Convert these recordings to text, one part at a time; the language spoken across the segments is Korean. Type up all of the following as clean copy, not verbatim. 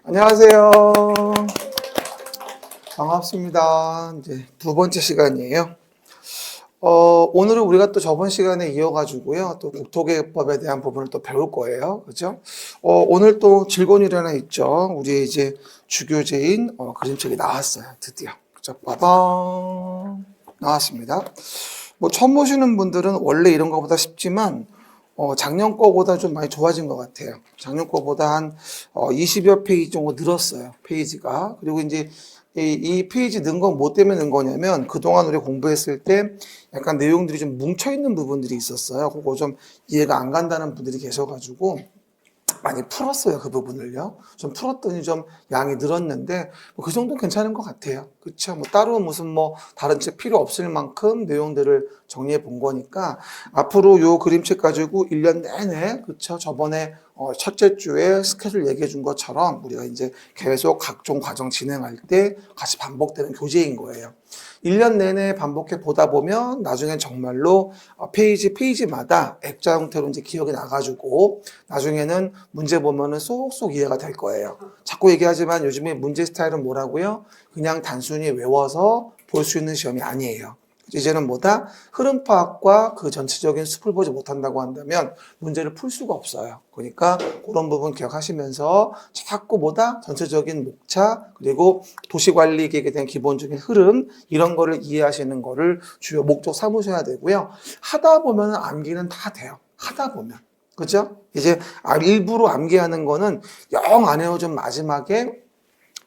안녕하세요. 반갑습니다. 이제 두 번째 시간이에요. 오늘은 우리가 또 저번 시간에 이어가지고요. 또 국토개혁법에 대한 부분을 또 배울 거예요. 그죠? 오늘 또 즐거운 일이 하나 있죠. 우리 이제 주교재인 그림책이 나왔어요. 드디어. 그죠? 빠밤. 나왔습니다. 뭐 처음 보시는 분들은 원래 이런 것보다 쉽지만 작년 거보다 좀 많이 좋아진 것 같아요. 작년 거보다 한 20여 페이지 정도 늘었어요. 페이지가. 그리고 이제 이 페이지 는 건 뭐 때문에 는 거냐면 그동안 우리 공부했을 때 약간 내용들이 좀 뭉쳐있는 부분들이 있었어요. 그거 좀 이해가 안 간다는 분들이 계셔가지고 많이 풀었어요. 그 부분을요. 좀 풀었더니 좀 양이 늘었는데 그 정도는 괜찮은 것 같아요. 그렇죠? 뭐 따로 무슨 뭐 다른 책 필요 없을 만큼 내용들을 정리해 본 거니까 앞으로 요 그림책 가지고 1년 내내 그렇죠? 저번에 첫째 주에 스케줄 얘기해 준 것처럼 우리가 이제 계속 각종 과정 진행할 때 같이 반복되는 교재인 거예요. 1년 내내 반복해 보다 보면 나중엔 정말로 페이지마다 액자 형태로 이제 기억이 나가지고 나중에는 문제 보면은 쏙쏙 이해가 될 거예요. 자꾸 얘기하지만 요즘에 문제 스타일은 뭐라고요? 그냥 단순히 외워서 볼 수 있는 시험이 아니에요. 이제는 뭐다? 흐름 파악과 그 전체적인 숲을 보지 못한다고 한다면 문제를 풀 수가 없어요. 그러니까 그런 부분 기억하시면서 자꾸 뭐다? 전체적인 목차 그리고 도시관리 계획에 대한 기본적인 흐름 이런 거를 이해하시는 거를 주요 목적 삼으셔야 되고요. 하다 보면 암기는 다 돼요. 하다 보면. 그죠? 이제 일부러 암기하는 거는 영 안 해요. 좀 마지막에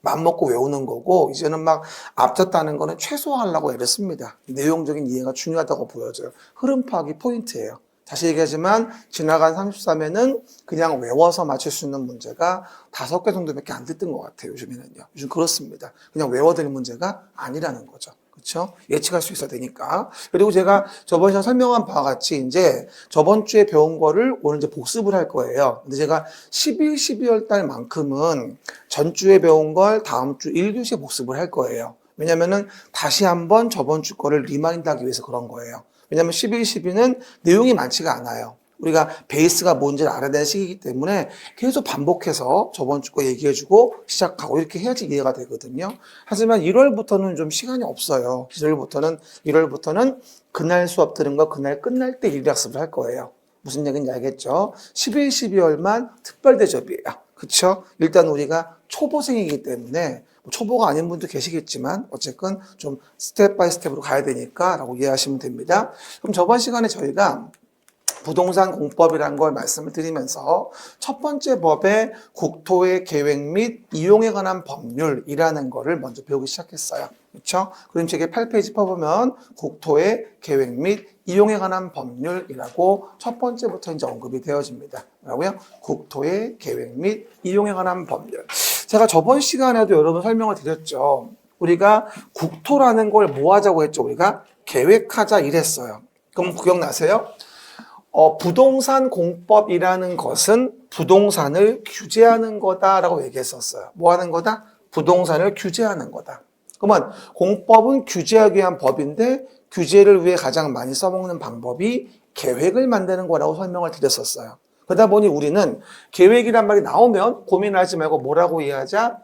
맘먹고 외우는 거고 이제는 막 앞섰다는 거는 최소화하려고 애를 씁니다. 내용적인 이해가 중요하다고 보여져요. 흐름 파악이 포인트예요. 다시 얘기하지만 지나간 33회는 그냥 외워서 맞출 수 있는 문제가 5개 정도밖에 안 됐던 것 같아요. 요즘에는요. 요즘 그렇습니다. 그냥 외워야 문제가 아니라는 거죠. 그렇죠? 예측할 수 있어야 되니까. 그리고 제가 저번 시간에 설명한 바와 같이 이제 저번 주에 배운 거를 오늘 이제 복습을 할 거예요. 근데 제가 11, 12월 달만큼은 전주에 배운 걸 다음 주 1교시에 복습을 할 거예요. 왜냐면은 다시 한번 저번 주 거를 리마인드 하기 위해서 그런 거예요. 왜냐면 11, 12는 내용이 많지가 않아요. 우리가 베이스가 뭔지를 알아야 되는 시기이기 때문에 계속 반복해서 저번 주 거 얘기해주고 시작하고 이렇게 해야지 이해가 되거든요. 하지만 1월부터는 좀 시간이 없어요. 1월부터는 그날 수업 들은 거 그날 끝날 때 일학습을 할 거예요. 무슨 얘기인지 알겠죠? 11, 12월만 특별 대접이에요. 그렇죠? 일단 우리가 초보생이기 때문에 초보가 아닌 분도 계시겠지만 어쨌든 좀 스텝 바이 스텝으로 가야 되니까 라고 이해하시면 됩니다. 그럼 저번 시간에 저희가 부동산 공법이라는 걸 말씀을 드리면서 첫 번째 법의 국토의 계획 및 이용에 관한 법률이라는 거를 먼저 배우기 시작했어요. 그렇죠? 그림책의 8페이지 펴보면 국토의 계획 및 이용에 관한 법률이라고 첫 번째부터 이제 언급이 되어집니다. 뭐라고요? 국토의 계획 및 이용에 관한 법률. 제가 저번 시간에도 여러분 설명을 드렸죠. 우리가 국토라는 걸 뭐 하자고 했죠? 우리가 계획하자 이랬어요. 그럼 기억나세요? 부동산 공법이라는 것은 부동산을 규제하는 거다라고 얘기했었어요. 뭐 하는 거다? 부동산을 규제하는 거다. 그러면 공법은 규제하기 위한 법인데 규제를 위해 가장 많이 써먹는 방법이 계획을 만드는 거라고 설명을 드렸었어요. 그러다 보니 우리는 계획이란 말이 나오면 고민하지 말고 뭐라고 이해하자?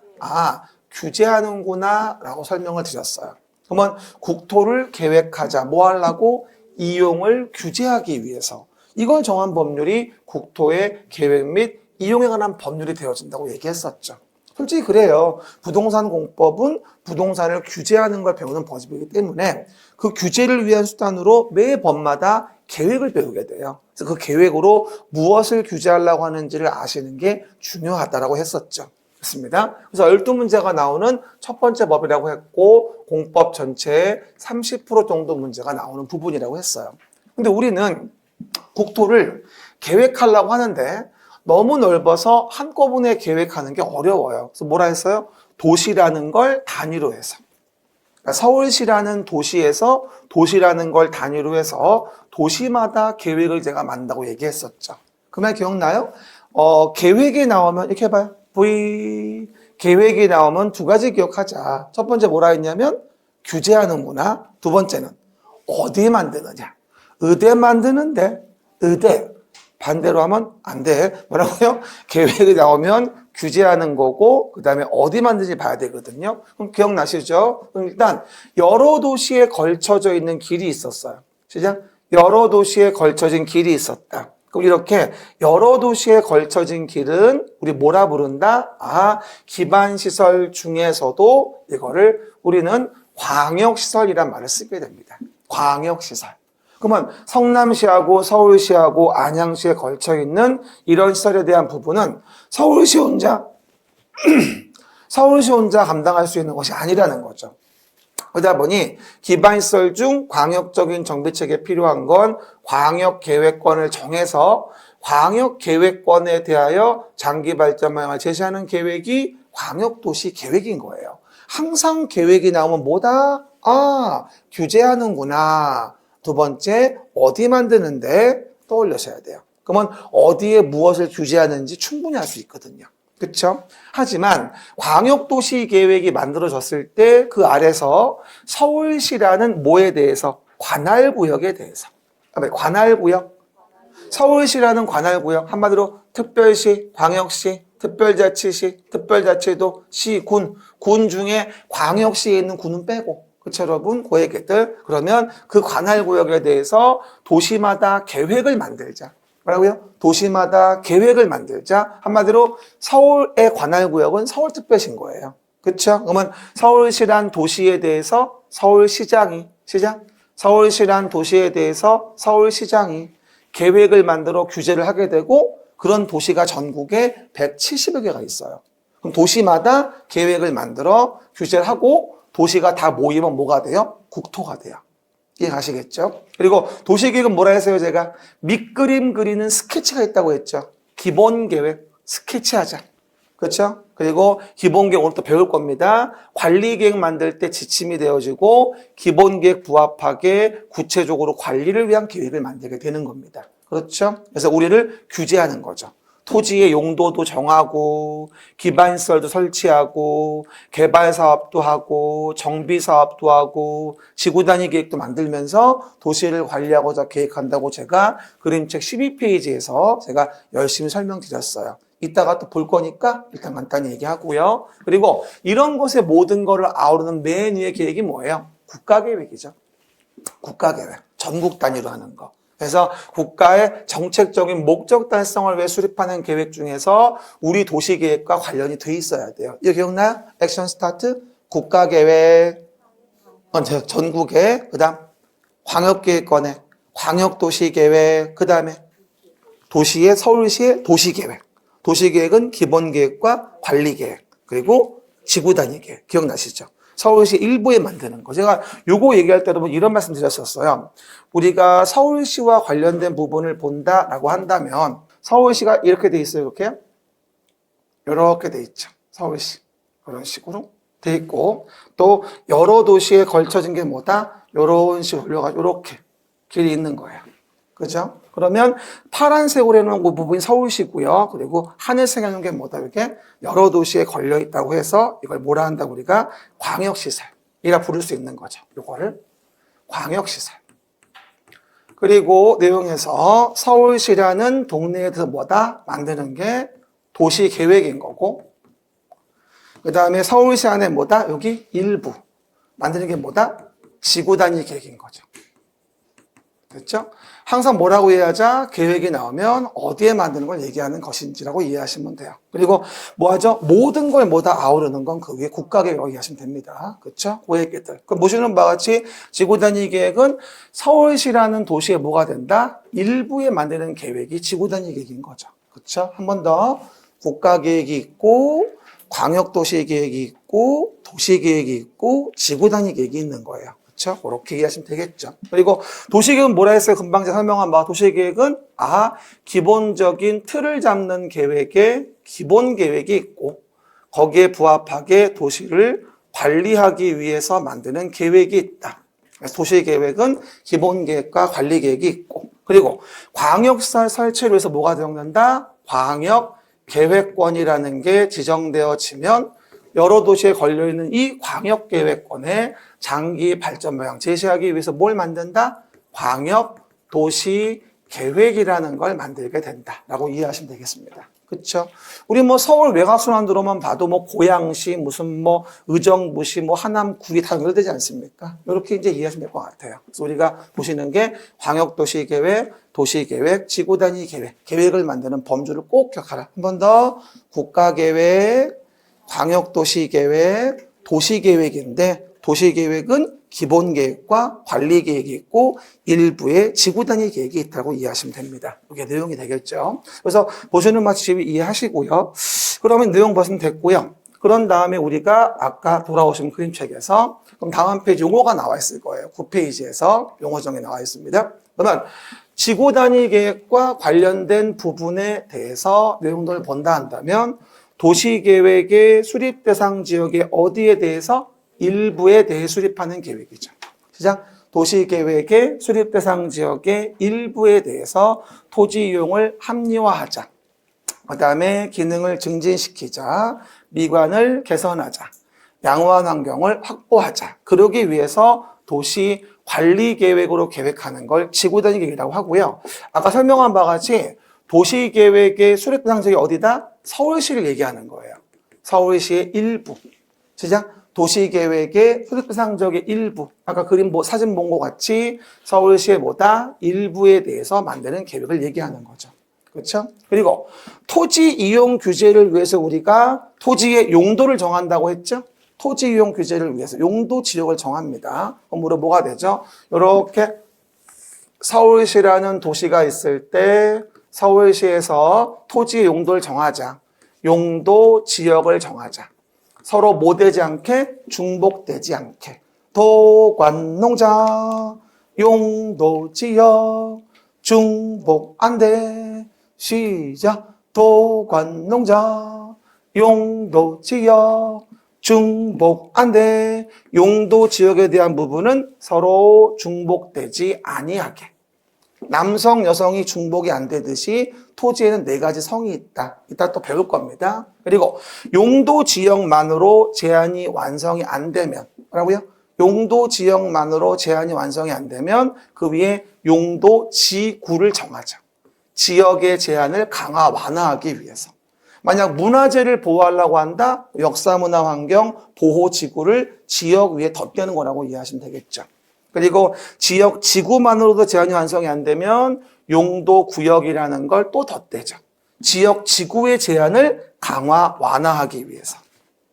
규제하는구나 라고 설명을 드렸어요. 그러면 국토를 계획하자. 뭐 하려고? 이용을 규제하기 위해서. 이걸 정한 법률이 국토의 계획 및 이용에 관한 법률이 되어진다고 얘기했었죠. 솔직히 그래요. 부동산 공법은 부동산을 규제하는 걸 배우는 법이기 때문에 그 규제를 위한 수단으로 매 법마다 계획을 배우게 돼요. 그래서 그 계획으로 무엇을 규제하려고 하는지를 아시는 게 중요하다고 했었죠. 그렇습니다. 그래서 12문제가 나오는 첫 번째 법이라고 했고 공법 전체의 30% 정도 문제가 나오는 부분이라고 했어요. 근데 우리는 국토를 계획하려고 하는데 너무 넓어서 한꺼번에 계획하는 게 어려워요. 그래서 뭐라 했어요? 도시라는 걸 단위로 해서. 그러니까 서울시라는 도시에서 도시라는 걸 단위로 해서 도시마다 계획을 제가 만든다고 얘기했었죠. 그 말 기억나요? 계획이 나오면 이렇게 해봐요. 계획이 나오면 두 가지 기억하자. 첫 번째 뭐라 했냐면 규제하는구나. 두 번째는 어디에 만드느냐. 의대 만드는데 의대 반대로 하면 안 돼. 뭐라고요? 계획이 나오면 규제하는 거고 그다음에 어디 만드는지 봐야 되거든요. 그럼 기억나시죠? 그럼 일단 여러 도시에 걸쳐져 있는 길이 있었어요. 시작. 여러 도시에 걸쳐진 길이 있었다. 그럼 이렇게 여러 도시에 걸쳐진 길은 우리 뭐라 부른다? 기반시설 중에서도 이거를 우리는 광역시설이란 말을 쓰게 됩니다. 광역시설. 그러면 성남시하고 서울시하고 안양시에 걸쳐 있는 이런 시설에 대한 부분은 서울시 혼자 감당할 수 있는 것이 아니라는 거죠. 그러다 보니 기반시설 중 광역적인 정비책에 필요한 건 광역계획권을 정해서 광역계획권에 대하여 장기발전 방향을 제시하는 계획이 광역도시계획인 거예요. 항상 계획이 나오면 뭐다? 규제하는구나. 두 번째, 어디 만드는데 떠올려셔야 돼요. 그러면 어디에 무엇을 규제하는지 충분히 알 수 있거든요. 그렇죠? 하지만 광역도시 계획이 만들어졌을 때 그 아래서 서울시라는 뭐에 대해서? 관할구역에 대해서. 관할구역? 서울시라는 관할구역, 한마디로 특별시, 광역시, 특별자치시, 특별자치도, 시, 군 중에 광역시에 있는 군은 빼고. 그렇죠, 여러분? 그 얘기들. 그러면 그 관할구역에 대해서 도시마다 계획을 만들자. 뭐라고요? 도시마다 계획을 만들자. 한마디로 서울의 관할구역은 서울특별시인 거예요. 그렇죠? 그러면 서울시란 도시에 대해서 서울시장이 서울시란 도시에 대해서 서울시장이 계획을 만들어 규제를 하게 되고 그런 도시가 전국에 170여 개가 있어요. 그럼 도시마다 계획을 만들어 규제를 하고 도시가 다 모이면 뭐가 돼요? 국토가 돼요. 이해가시겠죠? 그리고 도시계획은 뭐라 했어요, 제가? 밑그림 그리는 스케치가 있다고 했죠. 기본계획, 스케치하자. 그렇죠? 그리고 기본계획 오늘 또 배울 겁니다. 관리계획 만들 때 지침이 되어지고 기본계획 부합하게 구체적으로 관리를 위한 계획을 만들게 되는 겁니다. 그렇죠? 그래서 우리를 규제하는 거죠. 토지의 용도도 정하고 기반시설도 설치하고 개발사업도 하고 정비사업도 하고 지구단위 계획도 만들면서 도시를 관리하고자 계획한다고 제가 그림책 12페이지에서 제가 열심히 설명드렸어요. 이따가 또 볼 거니까 일단 간단히 얘기하고요. 그리고 이런 것의 모든 것을 아우르는 맨 위의 계획이 뭐예요? 국가계획이죠. 국가계획. 전국 단위로 하는 거. 그래서 국가의 정책적인 목적 달성을 위해 수립하는 계획 중에서 우리 도시계획과 관련이 돼 있어야 돼요. 이거 기억나요? 액션 스타트. 국가계획, 전국의, 그 다음 광역계획권의 광역도시계획, 그 다음에 도시의 서울시의 도시계획. 도시계획은 기본계획과 관리계획, 그리고 지구단위계획. 기억나시죠? 서울시 일부에 만드는 거. 제가 요거 얘기할 때 여러분 이런 말씀 드렸었어요. 우리가 서울시와 관련된 부분을 본다라고 한다면 서울시가 이렇게 돼 있어요. 이렇게 돼 있죠. 서울시. 이런 식으로 돼 있고 또 여러 도시에 걸쳐진 게 뭐다? 이런 식으로 올려가지고 이렇게 길이 있는 거예요. 그죠? 그러면 파란색으로 해놓은 그 부분이 서울시고요. 그리고 하늘색에 해놓은 게 뭐다? 이렇게 여러 도시에 걸려 있다고 해서 이걸 뭐라 한다고 우리가 광역시설이라 부를 수 있는 거죠. 이거를 광역시설. 그리고 내용에서 서울시라는 동네에 대해서 뭐다? 만드는 게 도시계획인 거고 그 다음에 서울시 안에 뭐다? 여기 일부 만드는 게 뭐다? 지구단위 계획인 거죠. 됐죠? 항상 뭐라고 이해하자? 계획이 나오면 어디에 만드는 걸 얘기하는 것인지라고 이해하시면 돼요. 그리고 뭐하죠? 모든 걸 뭐다 아우르는 건 그 위에 국가계획이라고 이해하시면 됩니다. 그렇죠? 그 얘기들. 그럼 보시는 바와 같이 지구단위 계획은 서울시라는 도시에 뭐가 된다? 일부에 만드는 계획이 지구단위 계획인 거죠. 그렇죠? 한 번 더. 국가계획이 있고 광역도시 계획이 있고 도시계획이 있고 지구단위 계획이 있는 거예요. 그렇죠? 그렇게 이해하시면 되겠죠. 그리고 도시계획은 뭐라 했어요? 금방 제가 설명한 바 도시계획은 기본적인 틀을 잡는 계획에 기본 계획이 있고 거기에 부합하게 도시를 관리하기 위해서 만드는 계획이 있다. 그래서 도시계획은 기본 계획과 관리 계획이 있고 그리고 광역시설 설치를 위해서 뭐가 적용된다? 광역 계획권이라는 게 지정되어지면 여러 도시에 걸려있는 이 광역계획권의 장기 발전 방향 제시하기 위해서 뭘 만든다? 광역도시계획이라는 걸 만들게 된다라고 이해하시면 되겠습니다. 그렇죠? 우리 뭐 서울 외곽순환도로만 봐도 뭐 고양시, 무슨 뭐 의정부시, 뭐 하남, 구리 다 연결되지 않습니까? 이렇게 이제 이해하시면 될 것 같아요. 그래서 우리가 보시는 게 광역도시계획, 도시계획, 지구단위 계획, 계획을 만드는 범주를 꼭 기억하라. 한 번 더 국가계획, 광역도시계획, 도시계획인데 도시계획은 기본계획과 관리계획이 있고 일부의 지구단위 계획이 있다고 이해하시면 됩니다. 이게 내용이 되겠죠. 그래서 보시는 마침 이해하시고요. 그러면 내용 보시면 됐고요. 그런 다음에 우리가 아까 돌아오신 그림책에서 그럼 다음 페이지 용어가 나와 있을 거예요. 9페이지에서 용어정이 나와 있습니다. 그러면 지구단위 계획과 관련된 부분에 대해서 내용들을 본다 한다면 도시계획의 수립 대상 지역의 어디에 대해서? 일부에 대해 수립하는 계획이죠. 시작. 도시계획의 수립 대상 지역의 일부에 대해서 토지 이용을 합리화하자. 그 다음에 기능을 증진시키자. 미관을 개선하자. 양호한 환경을 확보하자. 그러기 위해서 도시 관리 계획으로 계획하는 걸 지구단위 계획이라고 하고요. 아까 설명한 바와 같이 도시계획의 수립 대상 지역이 어디다? 서울시를 얘기하는 거예요. 서울시의 일부. 시작. 도시계획의 수립 대상 지역의 일부. 아까 그림 사진 본 것 같이 서울시의 뭐다? 일부에 대해서 만드는 계획을 얘기하는 거죠. 그렇죠? 그리고 토지 이용 규제를 위해서 우리가 토지의 용도를 정한다고 했죠? 토지 이용 규제를 위해서 용도 지역을 정합니다. 그럼 뭐가 되죠? 이렇게 서울시라는 도시가 있을 때 서울시에서 토지의 용도를 정하자. 용도 지역을 정하자. 서로 뭐 되지 않게? 중복되지 않게. 도관농자, 용도지역, 중복 안 돼. 시작. 도관농자, 용도지역, 중복 안 돼. 용도지역에 대한 부분은 서로 중복되지 아니하게. 남성, 여성이 중복이 안 되듯이 토지에는 4가지 성이 있다. 이따 또 배울 겁니다. 그리고 용도 지역만으로 제한이 완성이 안 되면 뭐라고요? 용도 지역만으로 제한이 완성이 안 되면 그 위에 용도 지구를 정하자. 지역의 제한을 강화 완화하기 위해서. 만약 문화재를 보호하려고 한다? 역사문화환경 보호지구를 지역 위에 덧대는 거라고 이해하시면 되겠죠. 그리고 지역 지구만으로도 제한이 완성이 안 되면 용도 구역이라는 걸 또 덧대죠. 지역 지구의 제한을 강화 완화하기 위해서.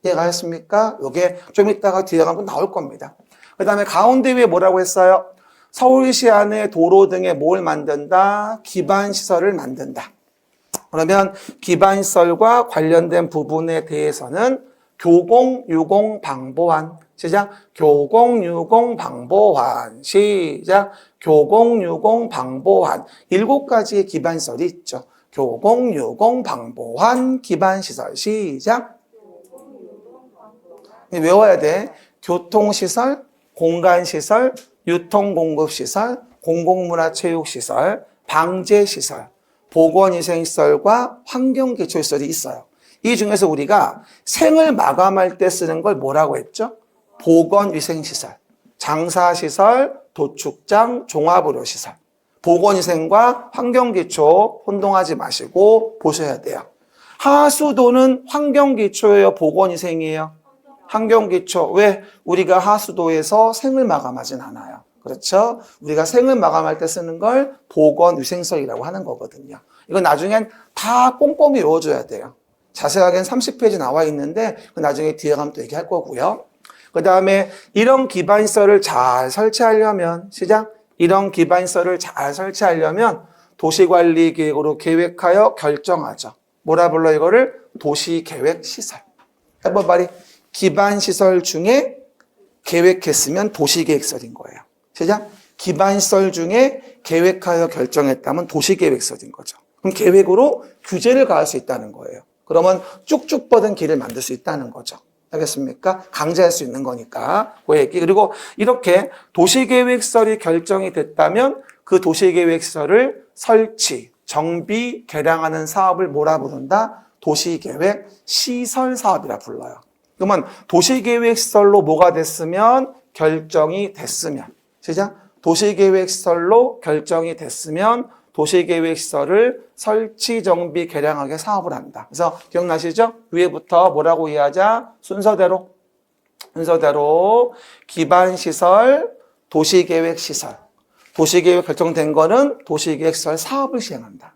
이해가 했습니까? 이게 좀 이따가 뒤에 가면 나올 겁니다. 그 다음에 가운데 위에 뭐라고 했어요? 서울시 안에 도로 등에 뭘 만든다? 기반시설을 만든다. 그러면 기반시설과 관련된 부분에 대해서는 교공유공 방보완. 시작. 교공유공 방보완. 시작. 교공유공 방보완. 7가지의 기반시설이 있죠. 교공유공 방보완 기반시설. 시작. 외워야 돼. 교통시설, 공간시설, 유통공급시설, 공공문화체육시설, 방제시설, 보건위생시설과 환경기초시설이 있어요. 이 중에서 우리가 생을 마감할 때 쓰는 걸 뭐라고 했죠? 보건위생시설, 장사시설, 도축장, 종합의료시설. 보건위생과 환경기초 혼동하지 마시고 보셔야 돼요. 하수도는 환경기초예요? 보건위생이에요? 환경기초. 왜? 우리가 하수도에서 생을 마감하진 않아요. 그렇죠? 우리가 생을 마감할 때 쓰는 걸 보건위생설이라고 하는 거거든요. 이건 나중엔 다 꼼꼼히 외워줘야 돼요. 자세하게는 30페이지 나와 있는데 나중에 뒤에 가면 또 얘기할 거고요. 그 다음에 이런 기반시설을 잘 설치하려면 시작. 이런 기반시설을 잘 설치하려면 도시관리계획으로 계획하여 결정하죠. 뭐라 불러 이거를? 도시계획시설. 해봐 빨리. 기반시설 중에 계획했으면 도시계획설인 거예요. 시작. 기반시설 중에 계획하여 결정했다면 도시계획설인 거죠. 그럼 계획으로 규제를 가할 수 있다는 거예요. 그러면 쭉쭉 뻗은 길을 만들 수 있다는 거죠. 알겠습니까? 강제할 수 있는 거니까. 그 얘기. 그리고 이렇게 도시계획설이 결정이 됐다면 그 도시계획설을 설치, 정비, 개량하는 사업을 뭐라 부른다? 도시계획 시설사업이라 불러요. 그러면 도시계획시설로 뭐가 됐으면? 결정이 됐으면. 시작. 도시계획시설로 결정이 됐으면 도시계획시설을 설치, 정비, 개량하게 사업을 한다. 그래서 기억나시죠? 위에부터 뭐라고 이해하자? 순서대로 기반시설, 도시계획시설. 도시계획 결정된 거는 도시계획시설 사업을 시행한다.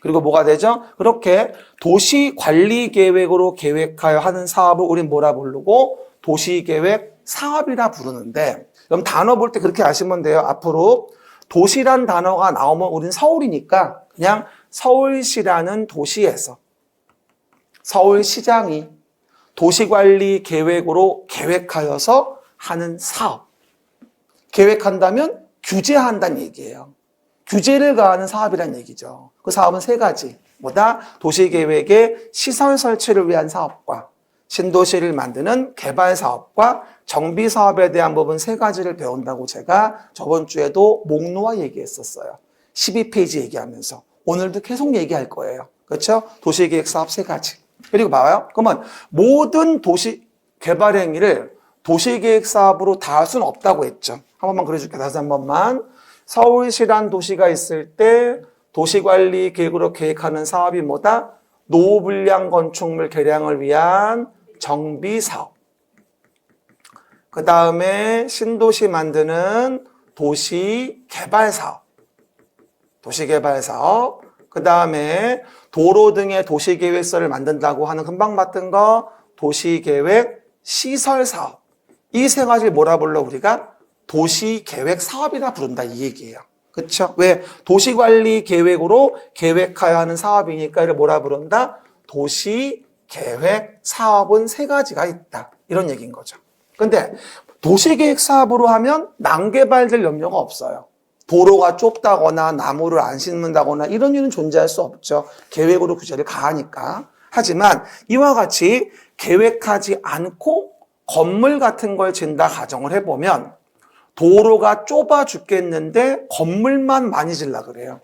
그리고 뭐가 되죠? 그렇게 도시관리계획으로 계획하여 하는 사업을 우린 뭐라 부르고 도시계획 사업이라 부르는데, 그럼 단어 볼 때 그렇게 아시면 돼요. 앞으로 도시란 단어가 나오면 우린 서울이니까 그냥 서울시라는 도시에서 서울시장이 도시관리 계획으로 계획하여서 하는 사업. 계획한다면 규제한다는 얘기예요. 규제를 가하는 사업이란 얘기죠. 그 사업은 세 가지. 뭐다? 도시계획의 시설 설치를 위한 사업과 신도시를 만드는 개발 사업과 정비 사업에 대한 부분 세 가지를 배운다고 제가 저번 주에도 목 놓아 얘기했었어요. 12페이지 얘기하면서. 오늘도 계속 얘기할 거예요. 그렇죠? 도시계획 사업 세 가지. 그리고 봐요. 그러면 모든 도시 개발 행위를 도시계획 사업으로 다 할 수는 없다고 했죠. 한 번만 그려줄게요. 다시 한 번만. 서울시란 도시가 있을 때 도시관리 계획으로 계획하는 사업이 뭐다? 노후불량 건축물 개량을 위한 정비사업. 그 다음에 신도시 만드는 도시개발사업. 그 다음에 도로 등의 도시계획서를 만든다고 하는 금방 봤던 거 도시계획 시설사업. 이 세 가지를 뭐라 불러 우리가? 도시계획 사업이라 부른다 이 얘기예요. 그렇죠? 왜? 도시관리 계획으로 계획하여 하는 사업이니까 이를 뭐라 부른다? 도시계획 사업은 세 가지가 있다. 이런 얘기인 거죠. 근데 도시계획 사업으로 하면 난개발될 염려가 없어요. 도로가 좁다거나 나무를 안 심는다거나 이런 일은 존재할 수 없죠. 계획으로 규제를 가하니까. 하지만 이와 같이 계획하지 않고 건물 같은 걸 짓는다 가정을 해보면 도로가 좁아 죽겠는데 건물만 많이 질라 그래요.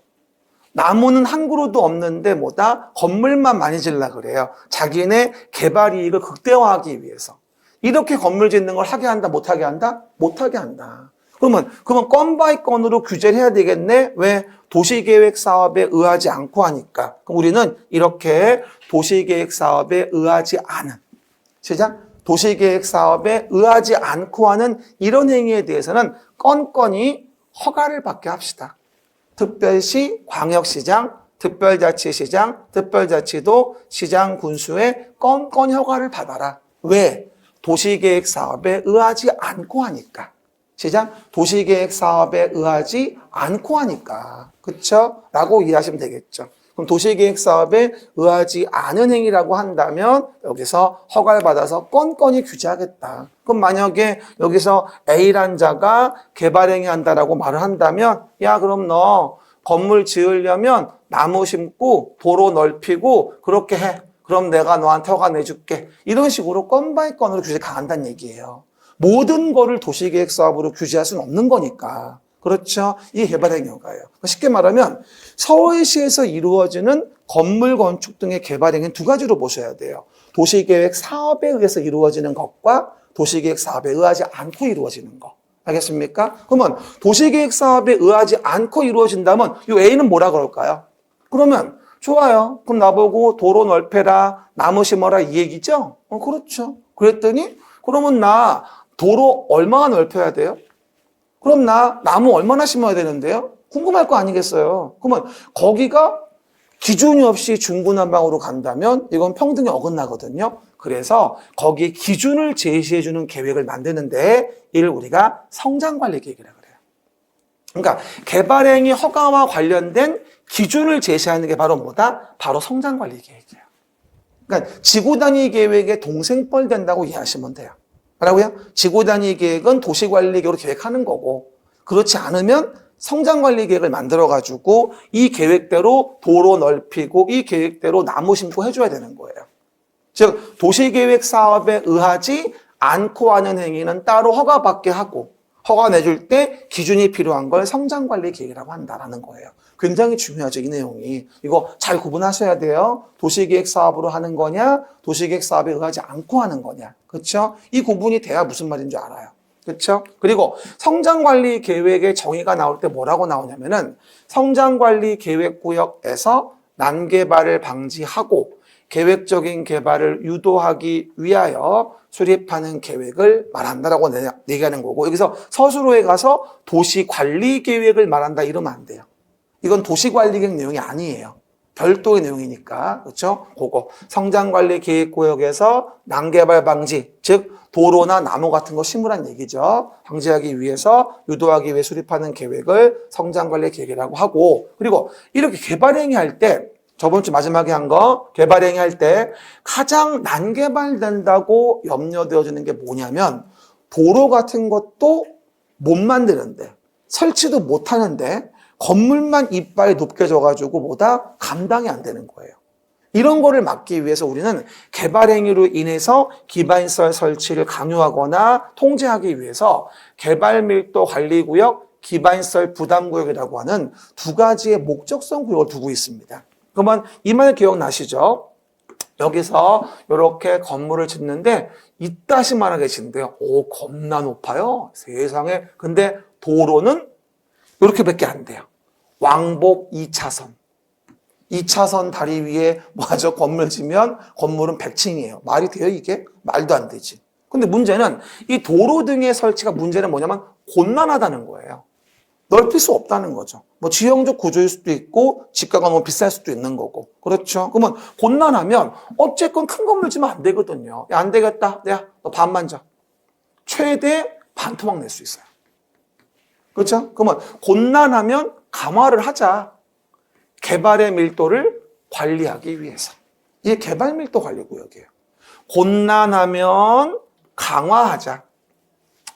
나무는 한 그루도 없는데 뭐다? 건물만 많이 질라 그래요. 자기네 개발 이익을 극대화하기 위해서. 이렇게 건물 짓는 걸 하게 한다, 못하게 한다? 못하게 한다. 그러면 건 바이 건으로 규제를 해야 되겠네? 왜? 도시계획 사업에 의하지 않고 하니까. 그럼 우리는 이렇게 도시계획 사업에 의하지 않은, 시작? 도시계획 사업에 의하지 않고 하는 이런 행위에 대해서는 건건이 허가를 받게 합시다. 특별시, 광역시장, 특별자치시장, 특별자치도, 시장, 군수의 건건 허가를 받아라. 왜? 도시계획 사업에 의하지 않고 하니까. 시장, 도시계획 사업에 의하지 않고 하니까. 그쵸? 라고 이해하시면 되겠죠. 그럼 도시계획 사업에 의하지 않은 행위라고 한다면 여기서 허가를 받아서 건건히 규제하겠다. 그럼 만약에 여기서 A란 자가 개발 행위 한다라고 말을 한다면 야 그럼 너 건물 지으려면 나무 심고 도로 넓히고 그렇게 해. 그럼 내가 너한테 허가 내줄게. 이런 식으로 건 바이 건으로 규제 강한다는 얘기예요. 모든 거를 도시계획 사업으로 규제할 수는 없는 거니까. 그렇죠? 이게 개발행위 허가예요. 쉽게 말하면 서울시에서 이루어지는 건물 건축 등의 개발행위는 두 가지로 보셔야 돼요. 도시계획 사업에 의해서 이루어지는 것과 도시계획 사업에 의하지 않고 이루어지는 것. 알겠습니까? 그러면 도시계획 사업에 의하지 않고 이루어진다면 이 A는 뭐라 그럴까요? 그러면 좋아요. 그럼 나보고 도로 넓혀라, 나무 심어라 이 얘기죠? 그렇죠. 그랬더니 그러면 나 도로 얼마나 넓혀야 돼요? 그럼 나 나무 얼마나 심어야 되는데요? 궁금할 거 아니겠어요? 그러면 거기가 기준이 없이 중구난방으로 간다면 이건 평등에 어긋나거든요. 그래서 거기에 기준을 제시해주는 계획을 만드는데 이를 우리가 성장관리계획이라고 그래요. 그러니까 개발행위 허가와 관련된 기준을 제시하는 게 바로 뭐다? 바로 성장관리계획이에요. 그러니까 지구단위 계획의 동생뻘 된다고 이해하시면 돼요. 뭐라고요? 지구단위 계획은 도시관리계획으로 계획하는 거고 그렇지 않으면 성장관리계획을 만들어가지고 이 계획대로 도로 넓히고 이 계획대로 나무 심고 해줘야 되는 거예요. 즉 도시계획 사업에 의하지 않고 하는 행위는 따로 허가받게 하고 허가 내줄 때 기준이 필요한 걸 성장관리계획이라고 한다라는 거예요. 굉장히 중요하죠, 이 내용이. 이거 잘 구분하셔야 돼요. 도시계획 사업으로 하는 거냐, 도시계획 사업에 의하지 않고 하는 거냐. 그렇죠? 이 구분이 돼야 무슨 말인 줄 알아요. 그렇죠? 그리고 성장관리 계획의 정의가 나올 때 뭐라고 나오냐면은 성장관리 계획구역에서 난개발을 방지하고 계획적인 개발을 유도하기 위하여 수립하는 계획을 말한다라고 얘기하는 거고, 여기서 서술호에 가서 도시관리 계획을 말한다 이러면 안 돼요. 이건 도시관리 계획 내용이 아니에요. 별도의 내용이니까. 그렇죠? 그거 성장관리 계획구역에서 난개발 방지, 즉 도로나 나무 같은 거 심으란 얘기죠. 방지하기 위해서 유도하기 위해 수립하는 계획을 성장관리 계획이라고 하고, 그리고 이렇게 개발행위 할 때 저번 주 마지막에 한 거 개발행위 할 때 가장 난개발된다고 염려되어지는 게 뭐냐면 도로 같은 것도 못 만드는데 설치도 못 하는데 건물만 이빨이 높게 져가지고 뭐다 감당이 안 되는 거예요. 이런 거를 막기 위해서 우리는 개발행위로 인해서 기반시설 설치를 강요하거나 통제하기 위해서 개발밀도관리구역, 기반시설 부담구역이라고 하는 두 가지의 목적성 구역을 두고 있습니다. 그러면 이 말 기억나시죠? 여기서 이렇게 건물을 짓는데 이따시만 하게 짓는데요. 오, 겁나 높아요. 세상에. 근데 도로는 이렇게밖에 안 돼요. 왕복 2차선. 2차선 다리 위에 뭐하죠? 건물 지면 건물은 100층이에요. 말이 돼요, 이게? 말도 안 되지. 근데 문제는 이 도로 등의 설치가 문제는 뭐냐면 곤란하다는 거예요. 넓힐 수 없다는 거죠. 뭐 지형적 구조일 수도 있고 집가가 너무 비쌀 수도 있는 거고. 그렇죠? 그러면 곤란하면 어쨌건 큰 건물 지면 안 되거든요. 야, 안 되겠다. 야, 너 반만 져. 최대 반 토막 낼 수 있어요. 그렇죠? 그러면 곤란하면 강화를 하자. 개발의 밀도를 관리하기 위해서. 이게 개발 밀도 관리 구역이에요. 곤란하면 강화하자.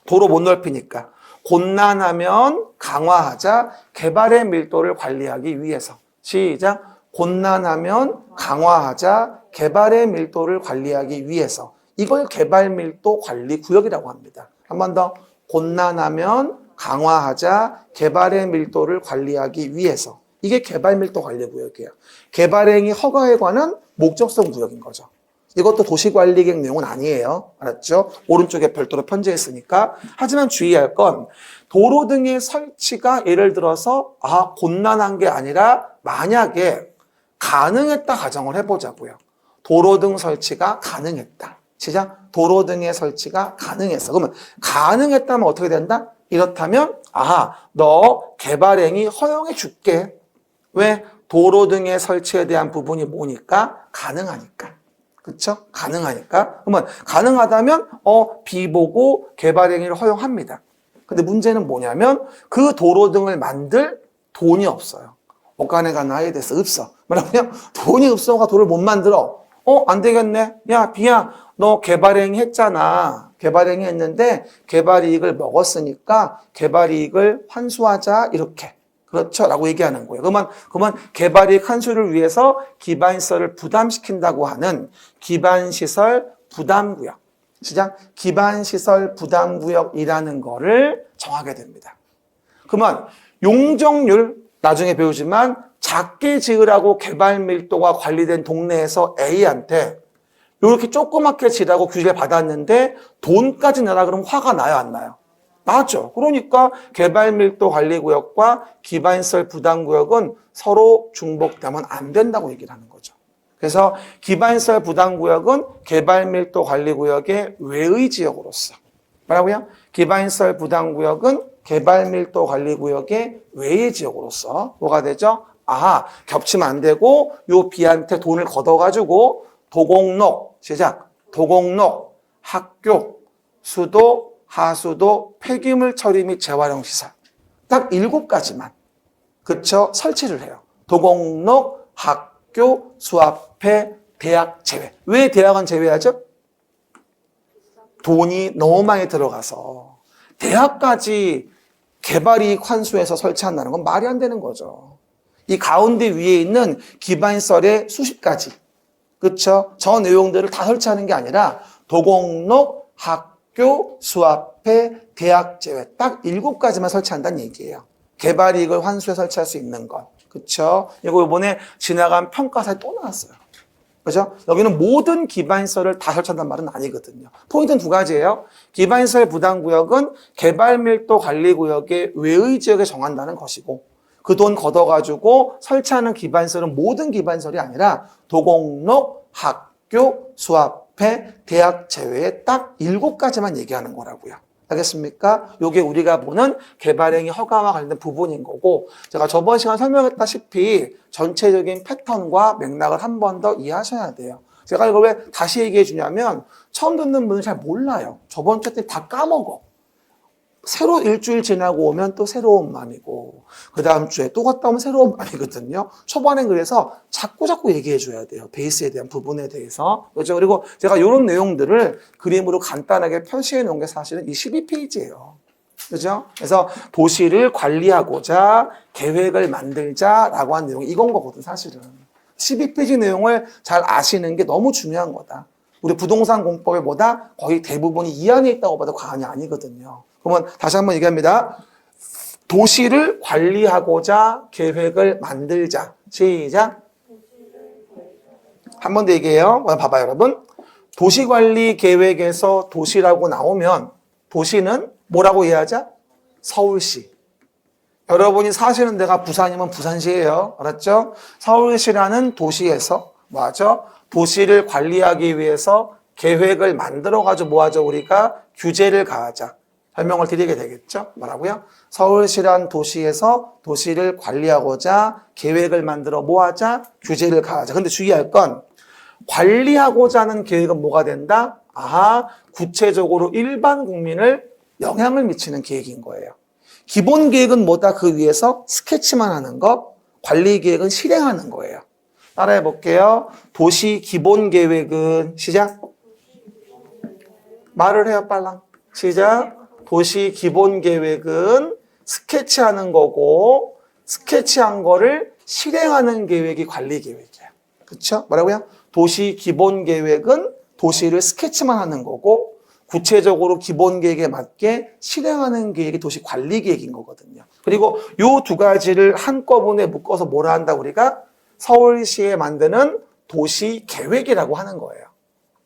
도로 못 넓히니까. 곤란하면 강화하자. 개발의 밀도를 관리하기 위해서. 시작. 곤란하면 강화하자. 개발의 밀도를 관리하기 위해서. 이걸 개발 밀도 관리 구역이라고 합니다. 한 번 더. 곤란하면 강화하자. 개발의 밀도를 관리하기 위해서. 이게 개발 밀도 관리 구역이에요. 개발행위 허가에 관한 목적성 구역인 거죠. 이것도 도시관리계획 내용은 아니에요. 알았죠? 오른쪽에 별도로 편제했으니까. 하지만 주의할 건 도로 등의 설치가 예를 들어서 곤란한 게 아니라 만약에 가능했다 가정을 해보자고요. 도로 등 설치가 가능했다. 시작. 도로 등의 설치가 가능했어. 그러면 가능했다면 어떻게 된다? 이렇다면 너 개발행위 허용해 줄게. 왜? 도로 등의 설치에 대한 부분이 뭐니까? 가능하니까. 그렇죠? 가능하니까. 그러면 가능하다면 비보고 개발행위를 허용합니다. 근데 문제는 뭐냐면 그 도로 등을 만들 돈이 없어요. 옷가네가 나에 대해서 없어. 뭐라고요? 돈이 없어가 도로를 못 만들어. 안 되겠네. 야, 비야, 너 개발행위 했잖아. 개발행위 했는데 개발이익을 먹었으니까 개발이익을 환수하자. 이렇게. 그렇죠? 라고 얘기하는 거예요. 그러면 개발이익 환수를 위해서 기반시설을 부담시킨다고 하는 기반시설 부담구역. 시작. 기반시설 부담구역이라는 거를 정하게 됩니다. 그러면 용적률, 나중에 배우지만 작게 지으라고 개발 밀도가 관리된 동네에서 A한테 이렇게 조그맣게 지라고 규제를 받았는데 돈까지 내라 그러면 화가 나요, 안 나요? 나죠. 그러니까 개발밀도관리구역과 기반시설 부담구역은 서로 중복되면 안 된다고 얘기를 하는 거죠. 그래서 기반시설 부담구역은 개발밀도관리구역의 외의 지역으로서. 뭐라고요? 기반시설 부담구역은 개발밀도관리구역의 외의 지역으로서 뭐가 되죠? 겹치면 안 되고 요 B한테 돈을 걷어가지고 도공록, 시작. 도공록, 학교, 수도, 하수도, 폐기물 처리 및 재활용 시설. 딱 7가지만. 그쵸? 설치를 해요. 도공록, 학교, 수학회, 대학 제외. 왜 대학은 제외하죠? 돈이 너무 많이 들어가서 대학까지 개발이익 환수해서 설치한다는 건 말이 안 되는 거죠. 이 가운데 위에 있는 기반시설의 수십 가지. 그쵸? 저 내용들을 다 설치하는 게 아니라 도공록, 학교, 수학회, 대학 제외 딱 7가지만 설치한다는 얘기예요. 개발이익을 환수해 설치할 수 있는 것. 그쵸? 이거 이번에 지나간 평가사에 또 나왔어요. 그죠? 여기는 모든 기반시설을 다 설치한다는 말은 아니거든요. 포인트는 두 가지예요. 기반시설 부담구역은 개발밀도관리구역의 외의 지역에 정한다는 것이고, 그 돈 걷어가지고 설치하는 기반시설은 모든 기반시설이 아니라 도공록, 학교, 수학회, 대학 제외에 딱 7가지만 얘기하는 거라고요. 알겠습니까? 이게 우리가 보는 개발행위 허가와 관련된 부분인 거고, 제가 저번 시간 설명했다시피 전체적인 패턴과 맥락을 한 번 더 이해하셔야 돼요. 제가 이걸 왜 다시 얘기해 주냐면 처음 듣는 분은 잘 몰라요. 저번 주 때 다 까먹어. 새로 일주일 지나고 오면 또 새로운 맘이고, 그 다음 주에 또 갔다 오면 새로운 맘이거든요. 초반엔 그래서 자꾸 얘기해 줘야 돼요. 베이스에 대한 부분에 대해서. 그렇죠? 그리고 제가 이런 내용들을 그림으로 간단하게 표시해 놓은 게 사실은 이 12페이지예요. 그죠? 그래서 도시를 관리하고자 계획을 만들자라고 한 내용이 이건 거거든, 사실은. 12페이지 내용을 잘 아시는 게 너무 중요한 거다. 우리 부동산 공법에 보다 거의 대부분이 이 안에 있다고 봐도 과언이 아니거든요. 그러면 다시 한번 얘기합니다. 도시를 관리하고자 계획을 만들자. 시작. 한 번 더 얘기해요. 봐봐요, 여러분. 도시관리 계획에서 도시라고 나오면 도시는 뭐라고 이해하자? 서울시. 여러분이 사시는 데가 부산이면 부산시예요. 알았죠? 서울시라는 도시에서 뭐하죠? 도시를 관리하기 위해서 계획을 만들어가지고 뭐하죠? 우리가 규제를 가하자. 설명을 드리게 되겠죠? 뭐라고요? 서울시란 도시에서 도시를 관리하고자 계획을 만들어 뭐하자? 규제를 가하자. 근데 주의할 건 관리하고자 하는 계획은 뭐가 된다? 아하, 구체적으로 일반 국민을 영향을 미치는 계획인 거예요. 기본 계획은 뭐다? 그 위에서 스케치만 하는 거. 관리 계획은 실행하는 거예요. 따라해 볼게요. 도시 기본 계획은 시작. 말을 해요, 빨랑. 시작. 도시 기본 계획은 스케치하는 거고, 스케치한 거를 실행하는 계획이 관리 계획이에요. 그렇죠? 뭐라고요? 도시 기본 계획은 도시를 스케치만 하는 거고, 구체적으로 기본 계획에 맞게 실행하는 계획이 도시 관리 계획인 거거든요. 그리고 요 두 가지를 한꺼번에 묶어서 뭐라 한다 우리가? 서울시에 만드는 도시 계획이라고 하는 거예요.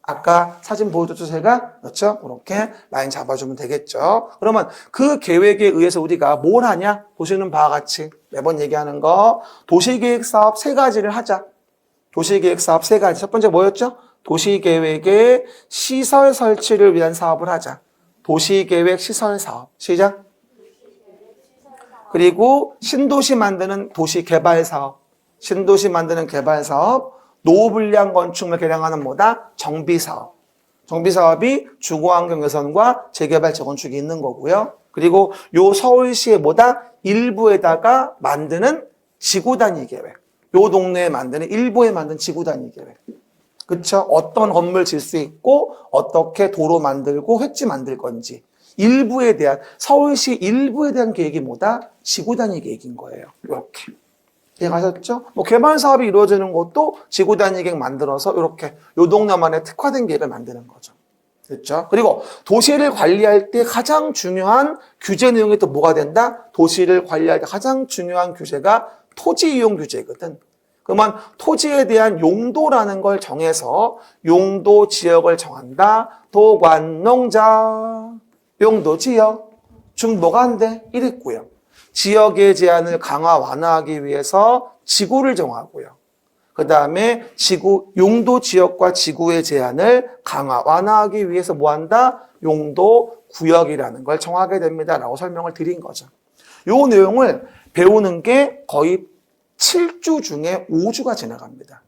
아까 사진 보여줬죠, 제가? 그렇죠? 그렇게 라인 잡아주면 되겠죠. 그러면 그 계획에 의해서 우리가 뭘 하냐? 보시는 바와 같이 매번 얘기하는 거, 도시계획 사업 3가지를 하자. 도시계획 사업 3가지. 첫 번째 뭐였죠? 도시계획의 시설 설치를 위한 사업을 하자. 도시계획 시설 사업. 시작. 그리고 신도시 만드는 도시개발 사업. 신도시 만드는 개발 사업. 노후불량 건축물 개량하는 뭐다? 정비사업. 정비사업이 주거환경 개선과 재개발 재건축이 있는 거고요. 그리고 요 서울시의 뭐다? 일부에다가 만드는 지구단위 계획. 요 동네에 만드는 일부에 만든 지구단위 계획. 그쵸? 어떤 건물 질 수 있고 어떻게 도로 만들고 횟지 만들 건지. 일부에 대한, 서울시 일부에 대한 계획이 뭐다? 지구단위 계획인 거예요. 이렇게. 이해가셨죠? 뭐 개발 사업이 이루어지는 것도 지구 단위 계획 만들어서 이렇게 요 동네만의 특화된 계획을 만드는 거죠. 됐죠? 그리고 도시를 관리할 때 가장 중요한 규제 내용이 또 뭐가 된다? 도시를 관리할 때 가장 중요한 규제가 토지 이용 규제거든. 그러면 토지에 대한 용도라는 걸 정해서 용도 지역을 정한다. 도관농자 용도 지역 중 뭐가 안 돼? 1있고요. 지역의 제한을 강화 완화하기 위해서 지구를 정하고요. 그 다음에 지구, 용도 지역과 지구의 제한을 강화 완화하기 위해서 뭐 한다? 용도 구역이라는 걸 정하게 됩니다. 라고 설명을 드린 거죠. 요 내용을 배우는 게 거의 7주 중에 5주가 지나갑니다.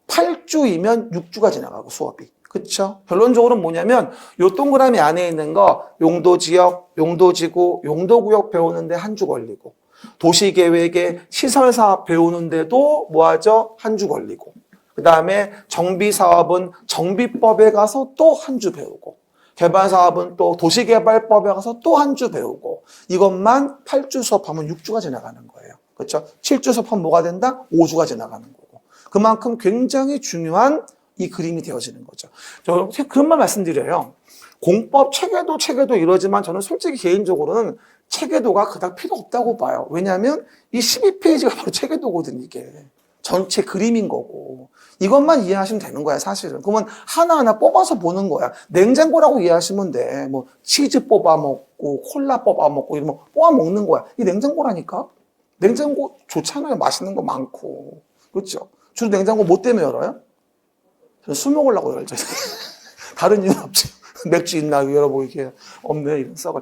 8주이면 6주가 지나가고 수업이. 그렇죠? 결론적으로는 뭐냐면 요 동그라미 안에 있는 거 용도지역, 용도지구, 용도구역 배우는데 한 주 걸리고 도시계획의 시설사업 배우는데도 뭐하죠? 한 주 걸리고 그 다음에 정비사업은 정비법에 가서 또 한 주 배우고 개발사업은 또 도시개발법에 가서 또 한 주 배우고 이것만 8주 수업하면 6주가 지나가는 거예요. 그렇죠? 7주 수업하면 뭐가 된다? 5주가 지나가는 거고 그만큼 굉장히 중요한 이 그림이 되어지는 거죠. 저 그런 말 말씀드려요. 공법 체계도 이러지만 저는 솔직히 개인적으로는 체계도가 그닥 필요 없다고 봐요. 왜냐하면 이 12페이지가 바로 체계도거든 이게. 전체 그림인 거고. 이것만 이해하시면 되는 거야, 사실은. 그러면 하나하나 뽑아서 보는 거야. 냉장고라고 이해하시면 돼. 뭐, 치즈 뽑아 먹고, 콜라 뽑아 먹고, 이런 거 뽑아 먹는 거야. 이 냉장고라니까? 냉장고 좋잖아요. 맛있는 거 많고. 그렇죠? 주로 냉장고 뭐 때문에 열어요? 저는 술 먹으려고 열죠. 다른 이유는 없죠. 맥주 있나 열어보고 이게 없네 이런 썩을.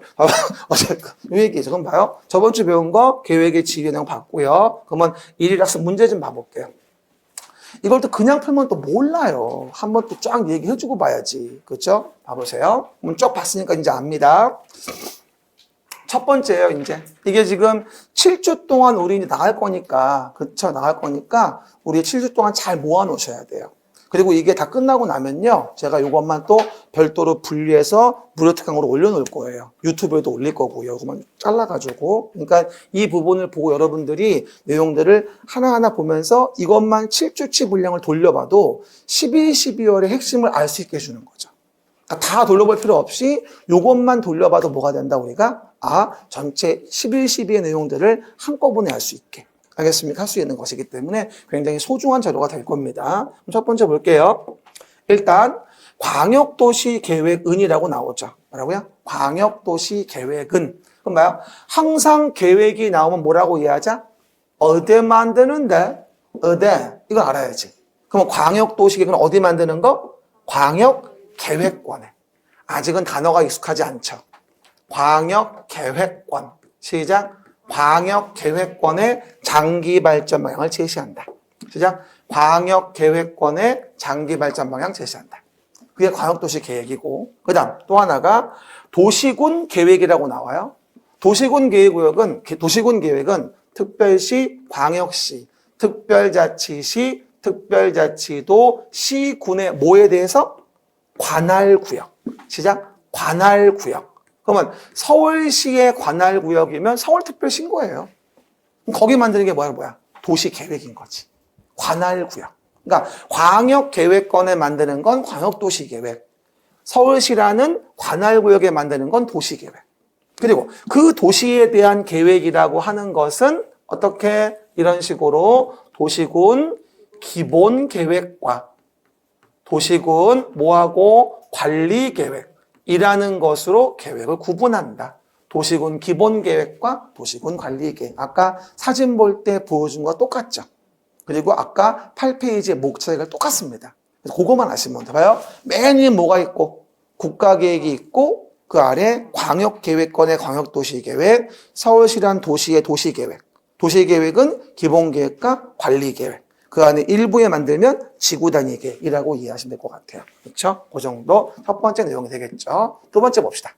어쨌든 이 얘기죠. 그럼 봐요. 저번 주 배운 거 계획의 지휘 내용 봤고요. 그러면 일일학습 문제 좀 봐볼게요. 이걸 또 그냥 풀면 또 몰라요. 한번 또 쫙 얘기해주고 봐야지. 그렇죠? 봐보세요. 그럼 쭉 봤으니까 이제 압니다. 첫 번째예요, 이제. 이게 지금 7주 동안 우리 이제 나갈 거니까, 그쵸? 나갈 거니까, 우리 7주 동안 잘 모아 놓으셔야 돼요. 그리고 이게 다 끝나고 나면요, 제가 이것만 또 별도로 분리해서 무료 특강으로 올려놓을 거예요. 유튜브에도 올릴 거고요. 이것만 잘라가지고. 그러니까 이 부분을 보고 여러분들이 내용들을 하나하나 보면서 이것만 7주치 분량을 돌려봐도 11, 12월의 핵심을 알 수 있게 해주는 거죠. 다 돌려볼 필요 없이 이것만 돌려봐도 뭐가 된다, 우리가? 전체 11, 12의 내용들을 한꺼번에 알 수 있게. 알겠습니까? 할 수 있는 것이기 때문에 굉장히 소중한 자료가 될 겁니다. 그럼 첫 번째 볼게요. 일단, 광역도시계획은이라고 나오죠. 뭐라고요? 광역도시계획은. 그럼 뭐야? 항상 계획이 나오면 뭐라고 이해하자? 어디 만드는데? 어디? 이거 알아야지. 그럼 광역도시계획은 어디 만드는 거? 광역계획권에. 아직은 단어가 익숙하지 않죠. 광역계획권. 시작. 광역계획권의 장기 발전 방향을 제시한다. 시작. 광역계획권의 장기 발전 방향 제시한다. 그게 광역도시 계획이고, 그 다음 또 하나가 도시군 계획이라고 나와요. 도시군 계획은 특별시, 광역시, 특별자치시, 특별자치도, 시군의 뭐에 대해서? 관할구역. 시작. 관할구역. 그러면 서울시의 관할구역이면 서울특별시인 거예요. 거기 만드는 게 뭐야? 도시계획인 거지. 관할구역. 그러니까 광역계획권에 만드는 건 광역도시계획. 서울시라는 관할구역에 만드는 건 도시계획. 그리고 그 도시에 대한 계획이라고 하는 것은 어떻게? 이런 식으로 도시군 기본계획과 도시군 뭐하고? 관리계획. 이라는 것으로 계획을 구분한다. 도시군 기본계획과 도시군 관리계획. 아까 사진 볼 때 보여준 거와 똑같죠. 그리고 아까 8페이지의 목차가 똑같습니다. 그래서 그거만 아시면 돼요. 맨 위에 뭐가 있고, 국가계획이 있고, 그 아래 광역계획권의 광역도시계획, 서울시란 도시의 도시계획. 도시계획은 기본계획과 관리계획. 그 안에 일부에 만들면 지구단위 계획이라고 이해하시면 될 것 같아요. 그렇죠? 그 정도 첫 번째 내용이 되겠죠. 두 번째 봅시다.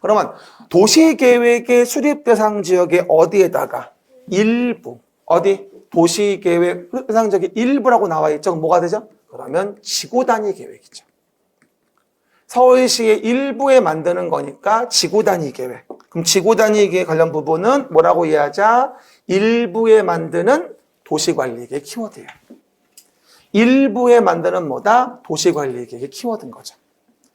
그러면 도시계획의 수립 대상 지역의 어디에다가 일부, 어디? 도시계획 대상 지역의 일부라고 나와 있죠. 그럼 뭐가 되죠? 그러면 지구단위 계획이죠. 서울시의 일부에 만드는 거니까 지구단위 계획. 그럼 지구단위 계획 관련 부분은 뭐라고 이해하자? 일부에 만드는 도시관리계획 키워드예요. 일부에 만드는 뭐다? 도시관리계획의 키워드인 거죠.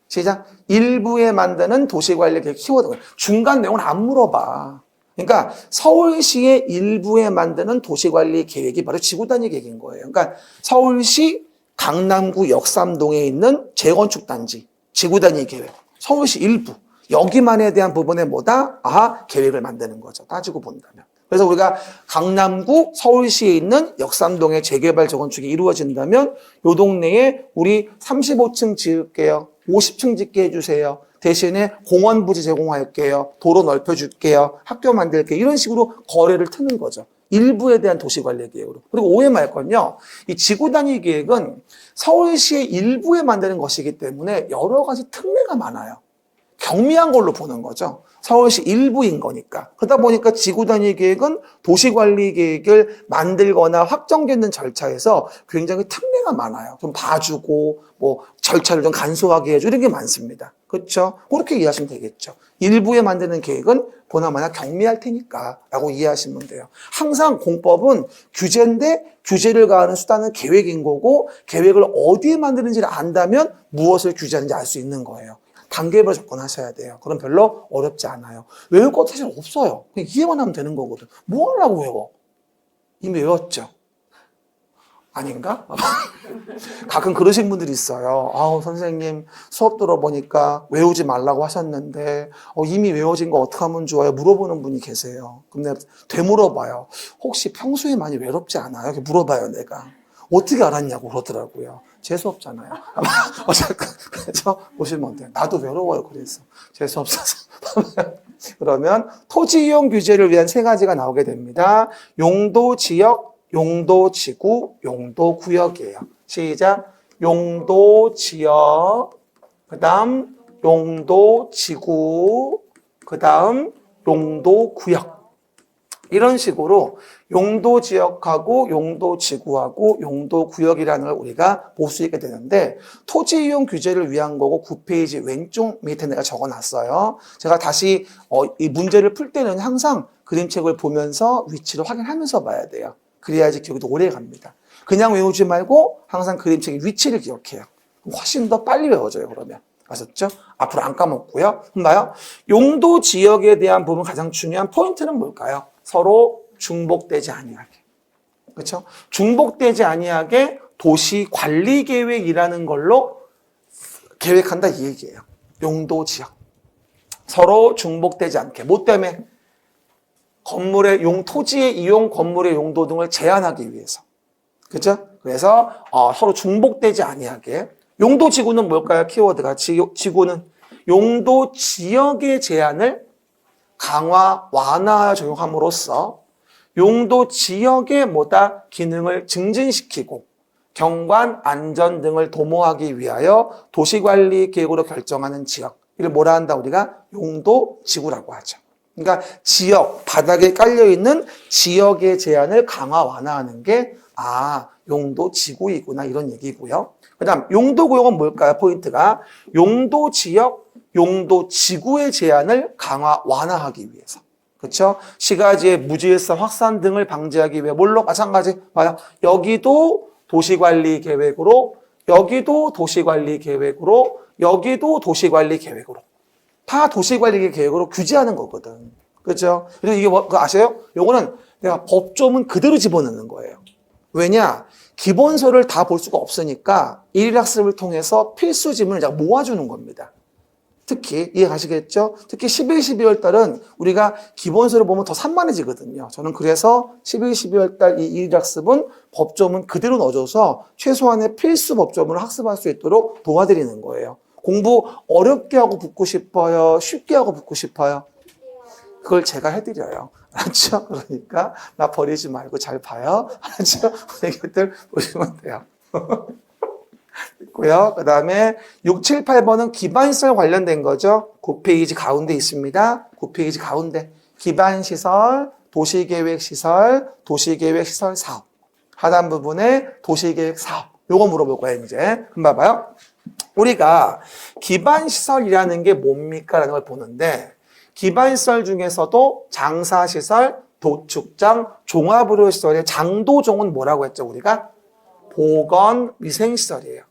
시작. 일부에 만드는 도시관리계획 키워드. 중간 내용은 안 물어봐. 그러니까 서울시의 일부에 만드는 도시관리계획이 바로 지구단위 계획인 거예요. 그러니까 서울시 강남구 역삼동에 있는 재건축단지 지구단위 계획. 서울시 일부. 여기만에 대한 부분에 뭐다? 계획을 만드는 거죠. 따지고 본다면. 그래서 우리가 강남구 서울시에 있는 역삼동의 재개발 재건축이 이루어진다면 이 동네에 우리 35층 지을게요. 50층 짓게 해주세요. 대신에 공원 부지 제공할게요. 도로 넓혀줄게요. 학교 만들게요. 이런 식으로 거래를 트는 거죠. 일부에 대한 도시관리 계획으로. 그리고 오해 말 건요. 이 지구단위 계획은 서울시의 일부에 만드는 것이기 때문에 여러 가지 특례가 많아요. 경미한 걸로 보는 거죠. 서울시 일부인 거니까. 그러다 보니까 지구단위 계획은 도시관리 계획을 만들거나 확정되는 절차에서 굉장히 특례가 많아요. 좀 봐주고 뭐 절차를 좀 간소하게 해주고 이런 게 많습니다. 그렇죠? 그렇게 이해하시면 되겠죠. 일부에 만드는 계획은 보나마나 경미할 테니까 라고 이해하시면 돼요. 항상 공법은 규제인데 규제를 가하는 수단은 계획인 거고 계획을 어디에 만드는지를 안다면 무엇을 규제하는지 알 수 있는 거예요. 단계별로 접근하셔야 돼요. 그럼 별로 어렵지 않아요. 외울 것 사실 없어요. 그냥 이해만 하면 되는 거거든. 뭐 하려고 외워? 이미 외웠죠. 아닌가? 가끔 그러신 분들이 있어요. 아우, 선생님, 수업 들어보니까 외우지 말라고 하셨는데, 이미 외워진 거 어떻게 하면 좋아요? 물어보는 분이 계세요. 그럼 내가 되물어봐요. 혹시 평소에 많이 외롭지 않아요? 이렇게 물어봐요, 내가. 어떻게 알았냐고 그러더라고요. 재수없잖아요. 어쨌든, 그래서 보시면 돼요. 나도 외로워요, 그래서. 재수없어서. 그러면 토지 이용 규제를 위한 세 가지가 나오게 됩니다. 용도 지역, 용도 지구, 용도 구역이에요. 시작. 용도 지역, 그 다음 용도 지구, 그 다음 용도 구역. 이런 식으로 용도 지역하고 용도 지구하고 용도 구역이라는 걸 우리가 볼 수 있게 되는데, 토지 이용 규제를 위한 거고 9페이지 왼쪽 밑에 내가 적어놨어요. 제가 다시 이 문제를 풀 때는 항상 그림책을 보면서 위치를 확인하면서 봐야 돼요. 그래야지 기억이 더 오래 갑니다. 그냥 외우지 말고 항상 그림책의 위치를 기억해요. 훨씬 더 빨리 외워져요, 그러면. 아셨죠? 앞으로 안 까먹고요. 봐요. 용도 지역에 대한 부분 가장 중요한 포인트는 뭘까요? 서로 중복되지 아니하게. 그렇죠? 중복되지 아니하게 도시 관리 계획이라는 걸로 계획한다 이 얘기예요. 용도 지역. 서로 중복되지 않게. 뭐 때문에? 건물의 토지의 이용, 건물의 용도 등을 제한하기 위해서. 그렇죠? 그래서 서로 중복되지 아니하게. 용도 지구는 뭘까요? 키워드가. 지구는 용도 지역의 제한을 강화, 완화하여 적용함으로써 용도 지역의 기능을 증진시키고 경관, 안전 등을 도모하기 위하여 도시관리 계획으로 결정하는 지역. 이를 뭐라 한다? 우리가 용도 지구라고 하죠. 그러니까 지역, 바닥에 깔려있는 지역의 제한을 강화, 완화하는 게 용도 지구이구나 이런 얘기고요. 그 다음 용도 구역은 뭘까요? 포인트가 용도 지역, 용도 지구의 제한을 강화, 완화하기 위해서. 그렇죠? 시가지의 무질서 확산 등을 방지하기 위해 뭘로? 마찬가지. 봐요. 여기도 도시관리 계획으로, 여기도 도시관리 계획으로, 여기도 도시관리 계획으로. 다 도시관리 계획으로 규제하는 거거든. 그렇죠? 그래서 이게 그거 아세요? 요거는 내가 법조문 그대로 집어넣는 거예요. 왜냐? 기본서를 다 볼 수가 없으니까 일일학습을 통해서 필수 지문을 제가 모아주는 겁니다. 특히 이해가시겠죠? 특히 11, 12월 달은 우리가 기본서를 보면 더 산만해지거든요. 저는 그래서 11, 12월 달 이 일일학습은 법조문 그대로 넣어줘서 최소한의 필수 법조문을 학습할 수 있도록 도와드리는 거예요. 공부 어렵게 하고 붙고 싶어요? 쉽게 하고 붙고 싶어요? 그걸 제가 해드려요. 알았죠? 그러니까 나 버리지 말고 잘 봐요. 알았죠? 이것들 보시면 돼요. 있고요. 그 다음에 6, 7, 8번은 기반시설 관련된 거죠. 9페이지 가운데 있습니다. 9페이지 가운데. 기반시설, 도시계획시설, 도시계획시설 사업. 하단 부분에 도시계획 사업. 요거 물어볼 거예요, 이제. 그럼 봐봐요. 우리가 기반시설이라는 게 뭡니까? 라는 걸 보는데, 기반시설 중에서도 장사시설, 도축장, 종합의료시설의 장도종은 뭐라고 했죠, 우리가? 보건위생시설이에요.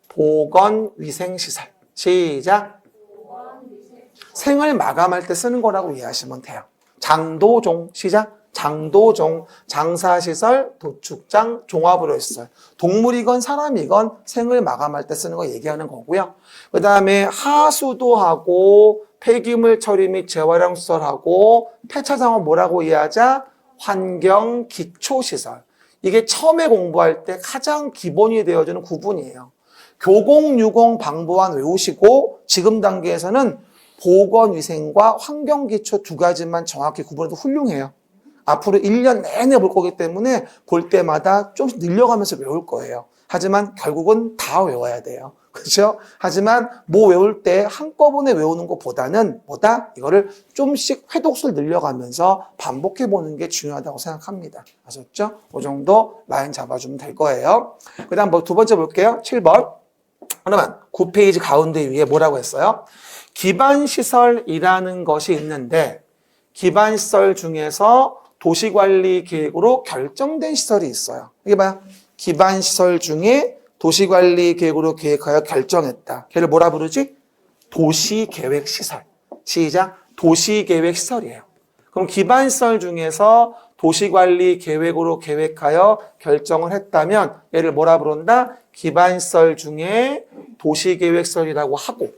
보건위생시설. 시작. 생을 마감할 때 쓰는 거라고 이해하시면 돼요. 장도종. 시작. 장도종. 장사시설, 도축장, 종합의료시설. 동물이건 사람이건 생을 마감할 때 쓰는 거 얘기하는 거고요. 그 다음에 하수도하고 폐기물 처리 및 재활용시설하고 폐차장은 뭐라고 이해하자? 환경기초시설. 이게 처음에 공부할 때 가장 기본이 되어주는 구분이에요. 교공, 유공, 방부환 외우시고 지금 단계에서는 보건위생과 환경기초 두 가지만 정확히 구분해도 훌륭해요. 앞으로 1년 내내 볼 거기 때문에 볼 때마다 좀씩 늘려가면서 외울 거예요. 하지만 결국은 다 외워야 돼요. 그렇죠? 하지만 뭐 외울 때 한꺼번에 외우는 것보다는 이거를 좀씩 회독수를 늘려가면서 반복해 보는 게 중요하다고 생각합니다. 아셨죠? 그 정도 라인 잡아주면 될 거예요. 그 다음 두 번째 볼게요. 7번. 그러면 9페이지 가운데 위에 뭐라고 했어요? 기반시설이라는 것이 있는데 기반시설 중에서 도시관리 계획으로 결정된 시설이 있어요. 이게 봐요. 기반시설 중에 도시관리 계획으로 계획하여 결정했다. 걔를 뭐라 부르지? 도시계획시설. 시작. 도시계획시설이에요. 그럼 기반시설 중에서 도시관리 계획으로 계획하여 결정을 했다면 얘를 뭐라 부른다? 기반시설 중에 도시계획설이라고 하고,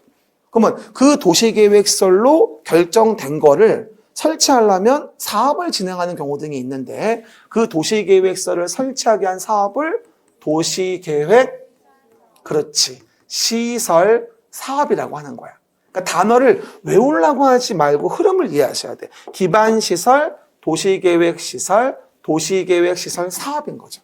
그러면 그 도시계획설로 결정된 거를 설치하려면 사업을 진행하는 경우 등이 있는데 그 도시계획서를 설치하게 한 사업을 도시계획, 그렇지, 시설 사업이라고 하는 거야. 그러니까 단어를 외우려고 하지 말고 흐름을 이해하셔야 돼. 기반시설, 도시계획시설, 도시계획시설 사업인 거죠.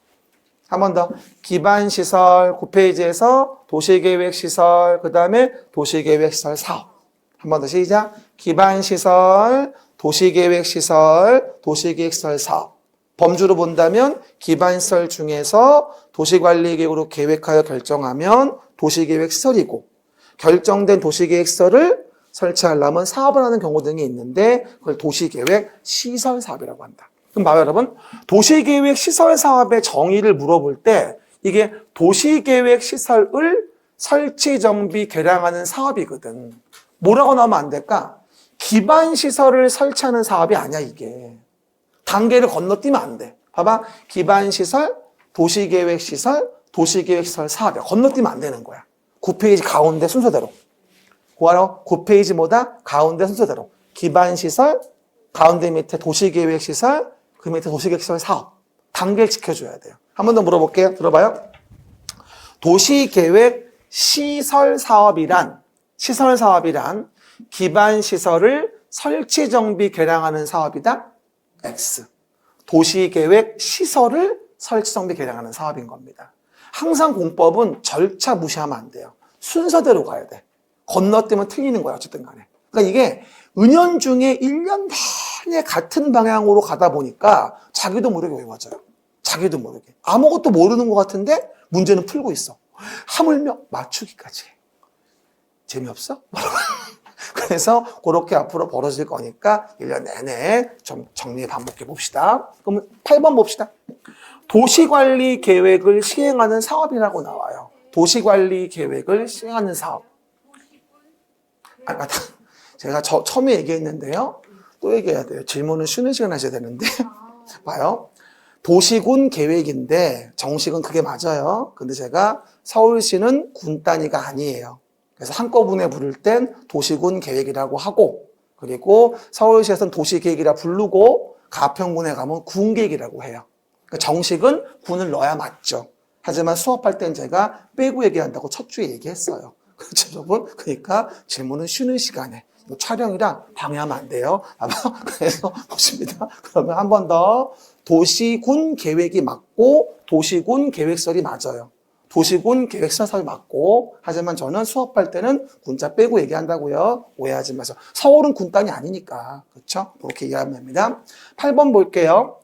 한 번 더. 기반시설 9페이지에서 도시계획시설, 그 다음에 도시계획시설 사업. 한 번 더 시작. 기반시설, 도시계획시설, 도시계획시설 사업. 범주로 본다면 기반시설 중에서 도시관리계획으로 계획하여 결정하면 도시계획시설이고, 결정된 도시계획시설을 설치하려면 사업을 하는 경우 등이 있는데 그걸 도시계획시설 사업이라고 한다. 그럼 봐요, 여러분. 도시계획시설 사업의 정의를 물어볼 때 이게 도시계획시설을 설치, 정비, 개량하는 사업이거든. 뭐라고 나오면 안 될까? 기반시설을 설치하는 사업이 아니야, 이게. 단계를 건너뛰면 안 돼. 봐봐. 기반시설, 도시계획시설, 도시계획시설 사업이야. 건너뛰면 안 되는 거야. 9페이지 가운데 순서대로. 뭐하러? 9페이지 뭐다? 가운데 순서대로. 기반시설, 가운데 밑에 도시계획시설, 그 밑에 도시계획시설 사업. 단계를 지켜줘야 돼요. 한 번 더 물어볼게요. 들어봐요. 도시계획 시설 사업이란 기반시설을 설치, 정비, 개량하는 사업이다. X. 도시계획 시설을 설치, 정비, 개량하는 사업인 겁니다. 항상 공법은 절차 무시하면 안 돼요. 순서대로 가야 돼. 건너뛰면 틀리는 거야, 어쨌든 간에. 그러니까 이게 은연중에 1년 내내 같은 방향으로 가다 보니까 자기도 모르게 외워져요. 자기도 모르게. 아무것도 모르는 것 같은데 문제는 풀고 있어. 하물며 맞추기까지 해. 재미없어? 그래서 그렇게 앞으로 벌어질 거니까 1년 내내 좀 정리 반복해 봅시다. 그럼 8번 봅시다. 도시관리 계획을 시행하는 사업이라고 나와요. 도시관리 계획을 시행하는 사업. 맞다. 제가 처음에 얘기했는데요. 또 얘기해야 돼요. 질문은 쉬는 시간 하셔야 되는데. 봐요. 도시군 계획인데 정식은 그게 맞아요. 근데 제가 서울시는 군 단위가 아니에요. 그래서 한꺼번에 부를 땐 도시군 계획이라고 하고, 그리고 서울시에서는 도시계획이라 부르고 가평군에 가면 군계획이라고 해요. 그러니까 정식은 군을 넣어야 맞죠. 하지만 수업할 땐 제가 빼고 얘기한다고 첫 주에 얘기했어요. 그렇죠, 여러분? 그러니까 질문은 쉬는 시간에. 촬영이라 방해하면 안 돼요. 아마 그래서 보십니다. 그러면 한 번 더. 도시군 계획이 맞고 도시군 계획설이 맞아요. 도시군 계획설이 맞고, 하지만 저는 수업할 때는 군자 빼고 얘기한다고요. 오해하지 마세요. 서울은 군 단위 아니니까. 그렇죠? 그렇게 이해하면 됩니다. 8번 볼게요.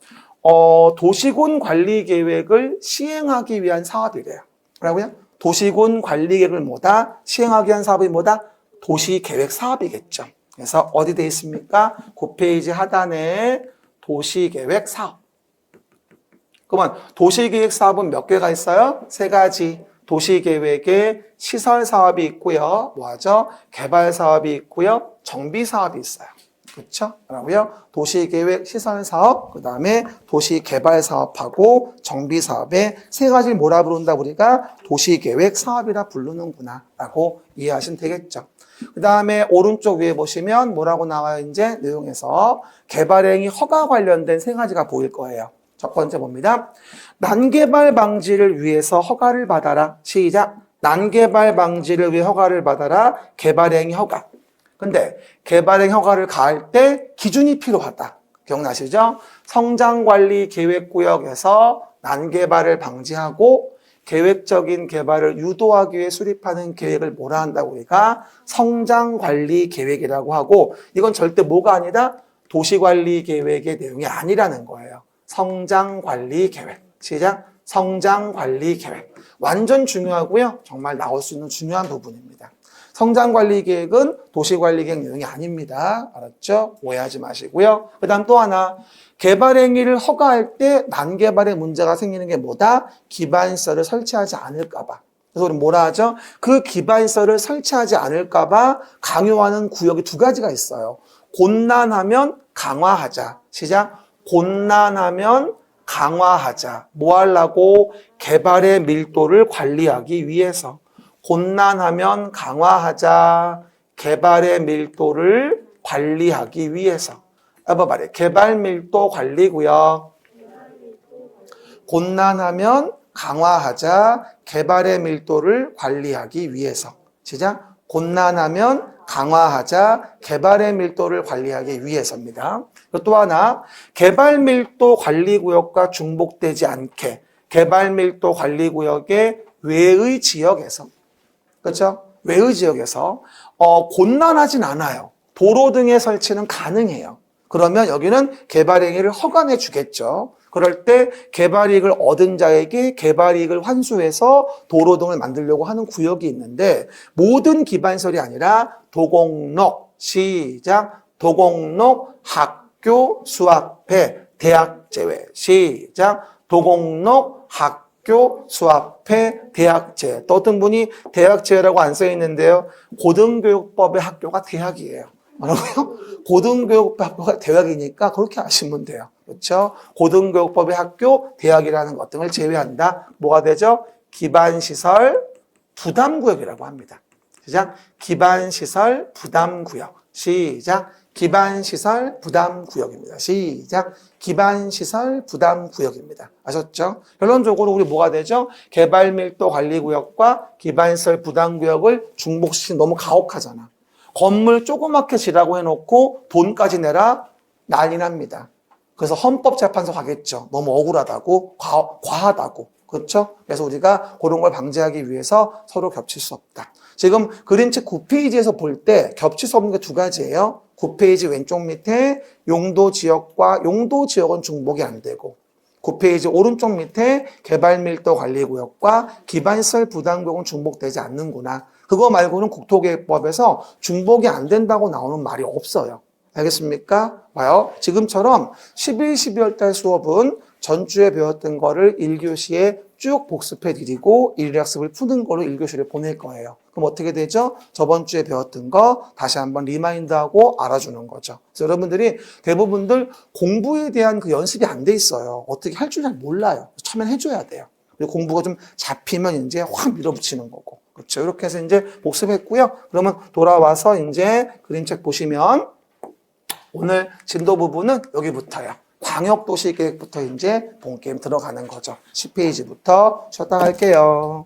도시군 관리 계획을 시행하기 위한 사업이래요. 뭐라고요? 도시군 관리 계획을 뭐다? 시행하기 위한 사업이 뭐다? 도시계획 사업이겠죠. 그래서 어디 돼 있습니까? 9페이지 하단에 도시계획 사업. 그러면 도시계획 사업은 몇 개가 있어요? 3가지. 도시계획에 시설 사업이 있고요. 뭐하죠? 개발 사업이 있고요. 정비 사업이 있어요. 그렇죠? 그러고요. 도시계획 시설 사업, 그 다음에 도시개발 사업하고 정비 사업에 3가지를 뭐라 부른다? 우리가 도시계획 사업이라 부르는구나 라고 이해하시면 되겠죠. 그 다음에 오른쪽 위에 보시면 뭐라고 나와요? 이제 내용에서 개발행위 허가 관련된 3가지가 보일 거예요. 첫 번째 봅니다. 난개발 방지를 위해서 허가를 받아라. 시작. 난개발 방지를 위해 허가를 받아라. 개발행위 허가. 근데 개발행 허가를 가할 때 기준이 필요하다. 기억나시죠? 성장관리계획구역에서 난개발을 방지하고 계획적인 개발을 유도하기 위해 수립하는 계획을 뭐라 한다고 우리가 성장관리계획이라고 하고, 이건 절대 뭐가 아니다? 도시관리계획의 내용이 아니라는 거예요. 성장관리계획. 시작. 성장관리계획. 완전 중요하고요. 정말 나올 수 있는 중요한 부분입니다. 성장관리계획은 도시관리계획 내용이 아닙니다. 알았죠? 오해하지 마시고요. 그 다음 또 하나. 개발행위를 허가할 때 난개발의 문제가 생기는 게 뭐다? 기반시설을 설치하지 않을까봐. 그래서 우리 뭐라 하죠? 그 기반시설을 설치하지 않을까봐 강요하는 구역이 2가지가 있어요. 곤란하면 강화하자. 시작. 곤란하면 강화하자. 뭐 하려고? 개발의 밀도를 관리하기 위해서. 곤란하면 강화하자. 개발의 밀도를 관리하기 위해서. 한번 말해. 개발 밀도 관리구역. 곤란하면 강화하자. 개발의 밀도를 관리하기 위해서. 시작. 곤란하면 강화하자. 개발의 밀도를 관리하기 위해서입니다. 또 하나, 개발 밀도 관리구역과 중복되지 않게 개발 밀도 관리구역의 외의 지역에서, 그렇죠? 외의 지역에서 곤란하진 않아요. 도로 등의 설치는 가능해요. 그러면 여기는 개발 행위를 허가해 주겠죠. 그럴 때 개발 이익을 얻은 자에게 개발 이익을 환수해서 도로 등을 만들려고 하는 구역이 있는데, 모든 기반설이 아니라 도곡록, 시작, 도곡록 학교 수합회 대학 제외, 시작, 도곡록 학교 수합회 대학 제외. 또 어떤 분이 대학 제외라고 안 써 있는데요. 고등교육법의 학교가 대학이에요. 뭐라고요? 고등교육법 학교가 대학이니까 그렇게 아시면 돼요. 그렇죠? 고등교육법의 학교, 대학이라는 것 등을 제외한다. 뭐가 되죠? 기반시설 부담구역이라고 합니다. 시작. 기반시설 부담구역. 시작. 기반시설 부담구역입니다. 시작. 기반시설 부담구역입니다. 아셨죠? 결론적으로 우리 뭐가 되죠? 개발밀도 관리구역과 기반시설 부담구역을 중복시키면 너무 가혹하잖아. 건물 조그맣게 지라고 해놓고 돈까지 내라? 난리 납니다. 그래서 헌법재판소 가겠죠. 너무 억울하다고, 과하다고. 그렇죠? 그래서 우리가 그런 걸 방지하기 위해서 서로 겹칠 수 없다. 지금 그림책 9페이지에서 볼 때 겹칠 수 없는 게 두 가지예요. 9페이지 왼쪽 밑에 용도지역과 용도지역은 중복이 안 되고, 9페이지 오른쪽 밑에 개발밀도 관리구역과 기반시설 부담구역은 중복되지 않는구나. 그거 말고는 국토계획법에서 중복이 안 된다고 나오는 말이 없어요. 알겠습니까? 봐요. 지금처럼 11, 12월 달 수업은 전주에 배웠던 거를 1교시에 쭉 복습해 드리고 일일학습을 푸는 걸로 1교시를 보낼 거예요. 그럼 어떻게 되죠? 저번 주에 배웠던 거 다시 한번 리마인드하고 알아주는 거죠. 그래서 여러분들이 대부분들 공부에 대한 그 연습이 안 돼 있어요. 어떻게 할 줄 잘 몰라요. 처음엔 해줘야 돼요. 그리고 공부가 좀 잡히면 이제 확 밀어붙이는 거고. 그렇죠. 이렇게 해서 이제 복습했고요. 그러면 돌아와서 이제 그림책 보시면 오늘 진도 부분은 여기부터요. 광역도시계획부터 이제 본게임 들어가는 거죠. 10페이지부터 쉬었다 갈게요.